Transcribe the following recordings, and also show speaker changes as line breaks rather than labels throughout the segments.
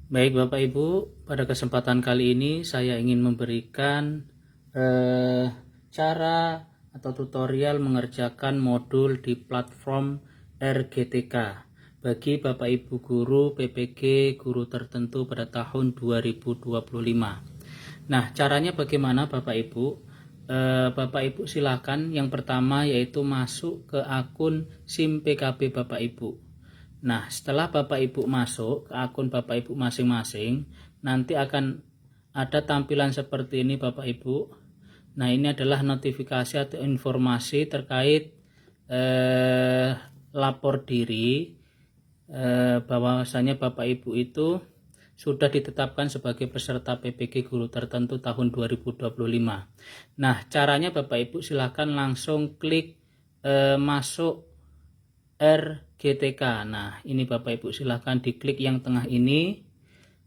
Baik Bapak Ibu, pada kesempatan kali ini saya ingin memberikan cara atau tutorial mengerjakan modul di platform RGTK bagi Bapak Ibu guru PPG guru tertentu pada tahun 2025. Nah, caranya bagaimana Bapak Ibu? Bapak Ibu silakan yang pertama yaitu masuk ke akun SIM PKB Bapak Ibu. Nah, setelah Bapak Ibu masuk ke akun Bapak Ibu masing-masing, nanti akan ada tampilan seperti ini Bapak Ibu. Nah, ini adalah notifikasi atau informasi terkait lapor diri bahwasanya Bapak Ibu itu sudah ditetapkan sebagai peserta PPG guru tertentu tahun 2025. Nah, caranya Bapak Ibu silakan langsung klik masuk RGTK. Nah, ini Bapak Ibu silahkan diklik yang tengah ini.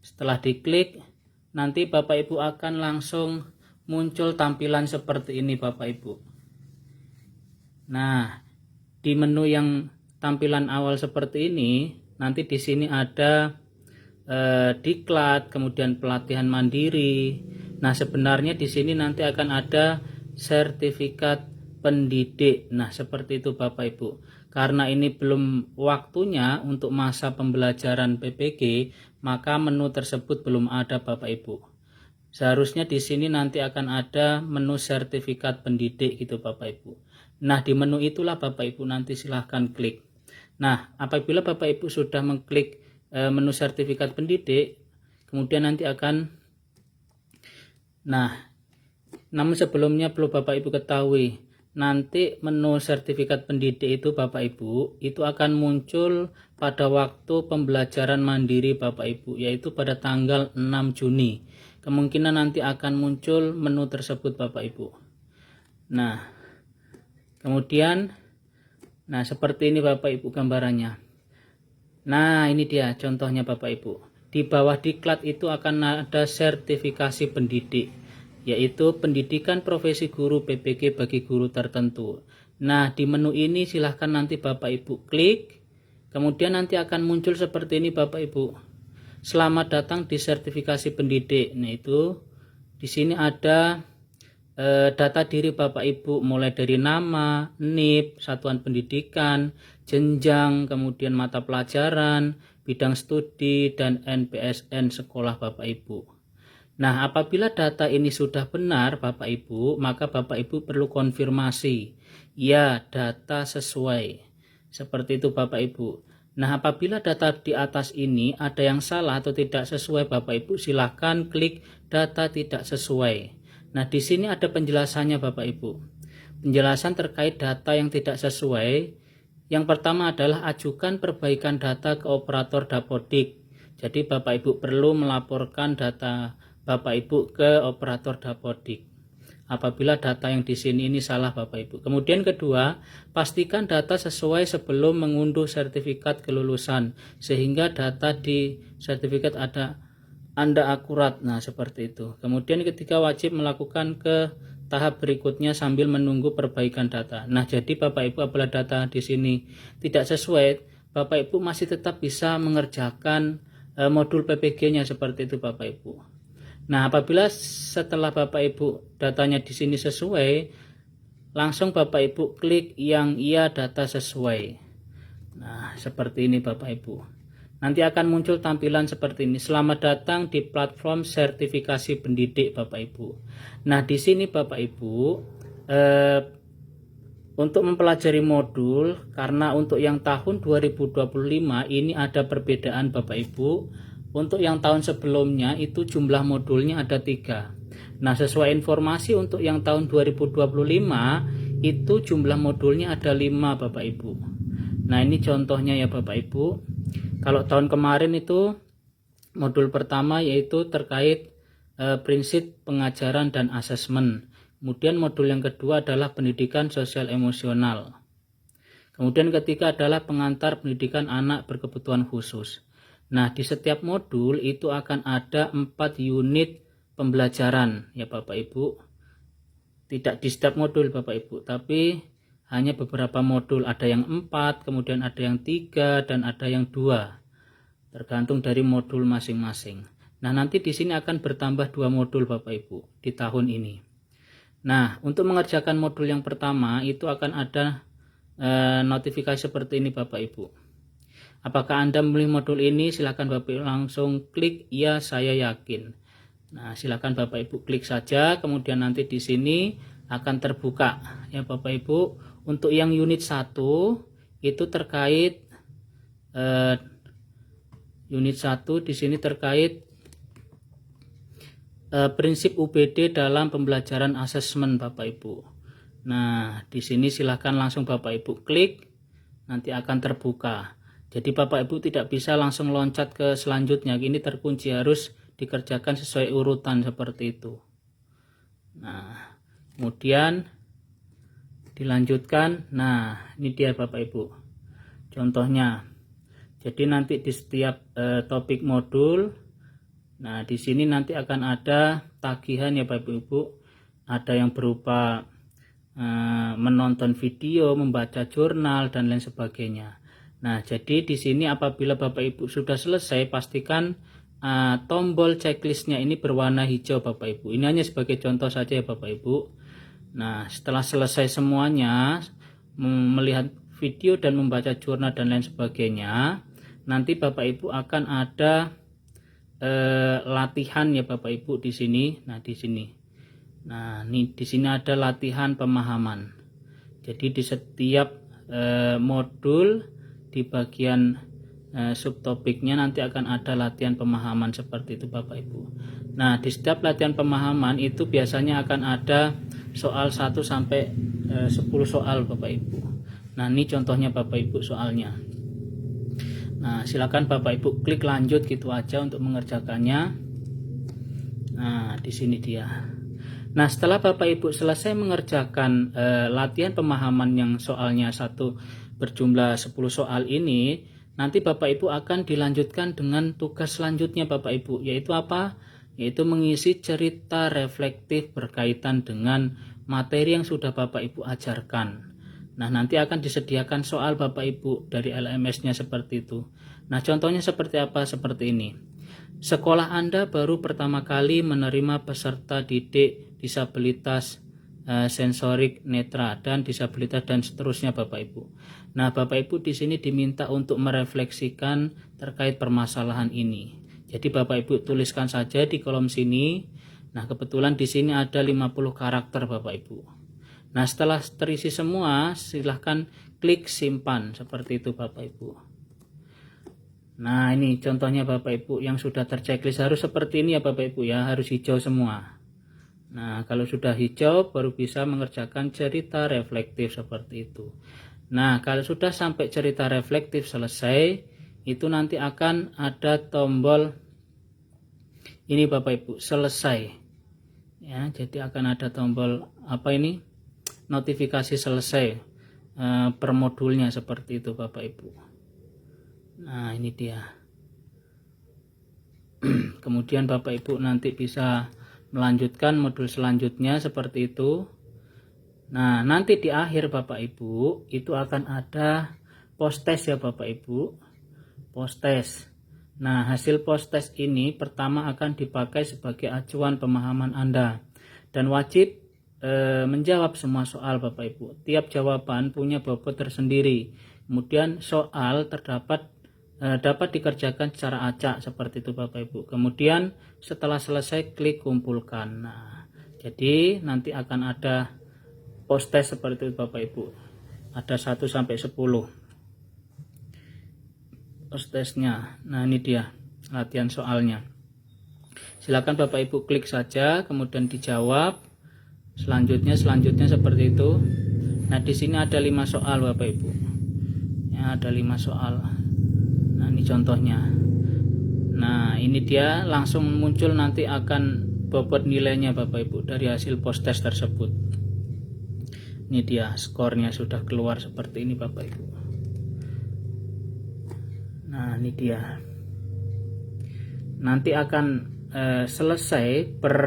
Setelah diklik, nanti Bapak Ibu akan langsung muncul tampilan seperti ini Bapak Ibu. Nah, di menu yang tampilan awal seperti ini, nanti di sini ada diklat, kemudian pelatihan mandiri. Nah, sebenarnya di sini nanti akan ada sertifikat pendidik. Nah, seperti itu Bapak Ibu. Karena ini belum waktunya untuk masa pembelajaran PPG, maka menu tersebut belum ada Bapak Ibu. Seharusnya di sini nanti akan ada menu sertifikat pendidik gitu Bapak Ibu. Nah, di menu itulah Bapak Ibu nanti silahkan klik. Nah, apabila Bapak Ibu sudah mengklik menu sertifikat pendidik, kemudian nanti akan namun sebelumnya perlu Bapak Ibu ketahui, nanti menu sertifikat pendidik itu Bapak Ibu itu akan muncul pada waktu pembelajaran mandiri Bapak Ibu, yaitu pada tanggal 6 Juni. Kemungkinan nanti akan muncul menu tersebut Bapak Ibu. Nah, kemudian seperti ini Bapak Ibu gambarannya. Nah, ini dia contohnya Bapak Ibu. Di bawah diklat itu akan ada sertifikasi pendidik, yaitu pendidikan profesi guru PPG bagi guru tertentu. Nah, di menu ini silahkan nanti Bapak Ibu klik, kemudian nanti akan muncul seperti ini Bapak Ibu. Selamat datang di sertifikasi pendidik. Nah, itu di sini ada data diri Bapak Ibu mulai dari nama, NIP, satuan pendidikan, jenjang, kemudian mata pelajaran, bidang studi, dan NPSN sekolah Bapak Ibu. Nah, apabila data ini sudah benar Bapak Ibu, maka Bapak Ibu perlu konfirmasi. Ya, data sesuai. Seperti itu Bapak Ibu. Nah, apabila data di atas ini ada yang salah atau tidak sesuai Bapak Ibu, silahkan klik data tidak sesuai. Nah, di sini ada penjelasannya Bapak Ibu. Penjelasan terkait data yang tidak sesuai. Yang pertama adalah ajukan perbaikan data ke operator Dapodik. Jadi Bapak Ibu perlu melaporkan data Bapak Ibu ke operator Dapodik apabila data yang di sini ini salah Bapak Ibu. Kemudian kedua, pastikan data sesuai sebelum mengunduh sertifikat kelulusan sehingga data di sertifikat Anda akurat. Nah, seperti itu. Kemudian ketiga, wajib melakukan ke tahap berikutnya sambil menunggu perbaikan data. Nah, jadi Bapak Ibu apabila data di sini tidak sesuai, Bapak Ibu masih tetap bisa mengerjakan modul PPG-nya seperti itu Bapak Ibu. Nah, apabila setelah Bapak Ibu datanya di sini sesuai, langsung Bapak Ibu klik yang iya data sesuai. Nah, seperti ini Bapak Ibu. Nanti akan muncul tampilan seperti ini. Selamat datang di platform sertifikasi pendidik Bapak Ibu. Nah, di sini Bapak Ibu untuk mempelajari modul, karena untuk yang tahun 2025 ini ada perbedaan Bapak Ibu. Untuk yang tahun sebelumnya itu jumlah modulnya ada 3. Nah, sesuai informasi untuk yang tahun 2025 itu jumlah modulnya ada 5 Bapak Ibu. Nah, ini contohnya ya Bapak Ibu. Kalau tahun kemarin itu modul pertama yaitu terkait prinsip pengajaran dan asesmen. Kemudian modul yang kedua adalah pendidikan sosial emosional. Kemudian ketiga adalah pengantar pendidikan anak berkebutuhan khusus. Nah, di setiap modul itu akan ada 4 unit pembelajaran ya Bapak Ibu. Tidak di setiap modul Bapak Ibu, tapi hanya beberapa modul. Ada yang 4, kemudian ada yang 3, dan ada yang 2. tergantung dari modul masing-masing. Nah, nanti di sini akan bertambah 2 modul Bapak Ibu di tahun ini. Nah, untuk mengerjakan modul yang pertama itu akan ada notifikasi seperti ini Bapak Ibu. Apakah Anda memilih modul ini? Silakan Bapak Ibu langsung klik ya saya yakin. Nah, silakan Bapak Ibu klik saja, kemudian nanti di sini akan terbuka ya Bapak Ibu. Untuk yang unit 1 itu terkait unit 1 di sini terkait prinsip UBD dalam pembelajaran asesmen Bapak Ibu. Nah, di sini silahkan langsung Bapak Ibu klik, nanti akan terbuka. Jadi Bapak Ibu tidak bisa langsung loncat ke selanjutnya, ini terkunci, harus dikerjakan sesuai urutan seperti itu. Nah, kemudian dilanjutkan. Nah, ini dia Bapak Ibu contohnya. Jadi nanti di setiap topik modul, nah di sini nanti akan ada tagihan ya Bapak Ibu. Ada yang berupa menonton video, membaca jurnal dan lain sebagainya. Nah, jadi di sini apabila Bapak Ibu sudah selesai, pastikan tombol checklistnya ini berwarna hijau Bapak Ibu. Ini hanya sebagai contoh saja ya Bapak Ibu. Nah, setelah selesai semuanya, melihat video dan membaca jurnal dan lain sebagainya, nanti Bapak Ibu akan ada latihan ya Bapak Ibu di sini. Nah, di sini. Nah, ini di sini ada latihan pemahaman. Jadi di setiap modul di bagian subtopiknya nanti akan ada latihan pemahaman seperti itu Bapak Ibu. Nah, di setiap latihan pemahaman itu biasanya akan ada soal 1 sampai 10 soal Bapak Ibu. Nah, ini contohnya Bapak Ibu soalnya. Nah, silakan Bapak Ibu klik lanjut gitu aja untuk mengerjakannya. Nah, di sini dia. Nah, setelah Bapak Ibu selesai mengerjakan latihan pemahaman yang soalnya 1 berjumlah 10 soal ini, nanti Bapak Ibu akan dilanjutkan dengan tugas selanjutnya Bapak Ibu, yaitu apa? Yaitu mengisi cerita reflektif berkaitan dengan materi yang sudah Bapak Ibu ajarkan. Nah, nanti akan disediakan soal Bapak Ibu dari LMS-nya seperti itu. Nah, contohnya seperti apa? Seperti ini. Sekolah Anda baru pertama kali menerima peserta didik disabilitas sensorik netra dan disabilitas dan seterusnya Bapak Ibu. Nah, Bapak Ibu di sini diminta untuk merefleksikan terkait permasalahan ini. Jadi Bapak Ibu tuliskan saja di kolom sini. Nah, kebetulan di sini ada 50 karakter Bapak Ibu. Nah, setelah terisi semua, silahkan klik simpan seperti itu Bapak Ibu. Nah, ini contohnya Bapak Ibu yang sudah terchecklist, harus seperti ini ya Bapak Ibu ya, harus hijau semua. Nah, kalau sudah hijau baru bisa mengerjakan cerita reflektif seperti itu. Nah, kalau sudah sampai cerita reflektif selesai, itu nanti akan ada tombol ini Bapak Ibu, selesai. Ya, jadi akan ada tombol apa ini? Notifikasi selesai per modulnya seperti itu Bapak Ibu. Nah, ini dia. Kemudian Bapak Ibu nanti bisa melanjutkan modul selanjutnya seperti itu. Nah, nanti di akhir Bapak Ibu itu akan ada post test ya Bapak Ibu, post test. Nah, hasil post test ini pertama akan dipakai sebagai acuan pemahaman Anda dan wajib menjawab semua soal Bapak Ibu. Tiap jawaban punya bobot tersendiri. Kemudian soal dapat dikerjakan secara acak seperti itu Bapak Ibu. Kemudian setelah selesai klik kumpulkan. Nah, jadi nanti akan ada post test seperti itu Bapak Ibu. Ada 1 sampai 10 post testnya. Nah, ini dia latihan soalnya. Silakan Bapak Ibu klik saja, kemudian dijawab. Selanjutnya seperti itu. Nah, di sini ada 5 soal Bapak Ibu. Ya, ada 5 soal. Nah, ini contohnya. Nah, ini dia langsung muncul, nanti akan bobot nilainya Bapak Ibu dari hasil post test tersebut. Ini dia skornya sudah keluar seperti ini Bapak Ibu. Nah, ini dia. Nanti akan selesai per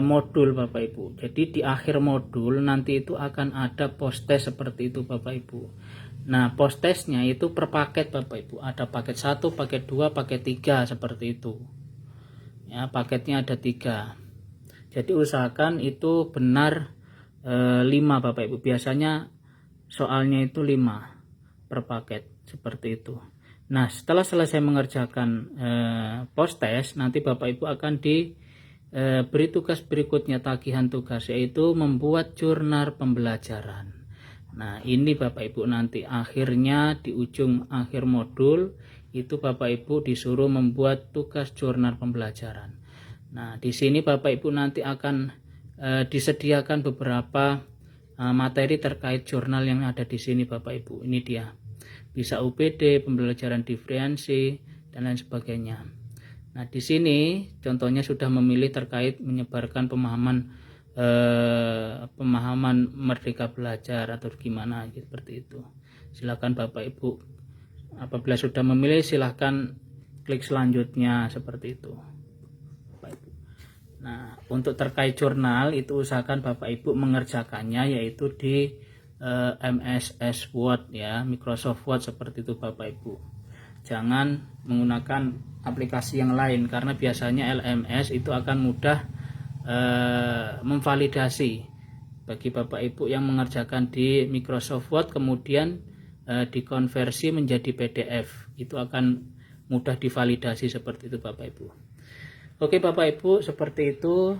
modul Bapak Ibu. Jadi di akhir modul nanti itu akan ada post test seperti itu Bapak Ibu. Nah, post testnya itu per paket Bapak Ibu. Ada paket 1, paket 2, paket 3 seperti itu. Ya, paketnya ada 3. Jadi usahakan itu benar 5 Bapak Ibu. Biasanya soalnya itu 5 per paket seperti itu. Nah, setelah selesai mengerjakan post test, nanti Bapak Ibu akan diberi tugas berikutnya, tagihan tugas, yaitu membuat jurnal pembelajaran. Nah, ini Bapak Ibu nanti akhirnya di ujung akhir modul itu Bapak Ibu disuruh membuat tugas jurnal pembelajaran. Nah, di sini Bapak Ibu nanti akan disediakan beberapa materi terkait jurnal yang ada di sini Bapak Ibu. Ini dia. Bisa UPD, pembelajaran diferensi, dan lain sebagainya. Nah, di sini contohnya sudah memilih terkait menyebarkan pemahaman merdeka belajar atau gimana seperti itu. Silakan Bapak Ibu, apabila sudah memilih silahkan klik selanjutnya seperti itu. Bapak Ibu. Nah, untuk terkait jurnal itu usahakan Bapak Ibu mengerjakannya yaitu di MS Word ya, Microsoft Word seperti itu Bapak Ibu. Jangan menggunakan aplikasi yang lain karena biasanya LMS itu akan mudah memvalidasi bagi Bapak Ibu yang mengerjakan di Microsoft Word kemudian dikonversi menjadi PDF. Itu akan mudah divalidasi seperti itu Bapak Ibu. Oke Bapak Ibu, seperti itu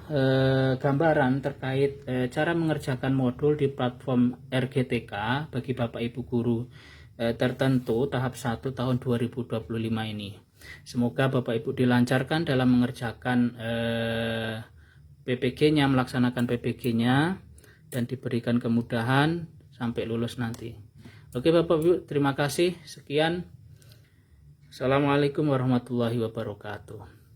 gambaran terkait cara mengerjakan modul di platform RGTK bagi Bapak Ibu guru tertentu tahap 1 tahun 2025 ini. Semoga Bapak Ibu dilancarkan dalam mengerjakan PPG-nya, melaksanakan PPG-nya, dan diberikan kemudahan sampai lulus nanti. Oke Bapak Ibu, terima kasih. Sekian. Assalamualaikum warahmatullahi wabarakatuh.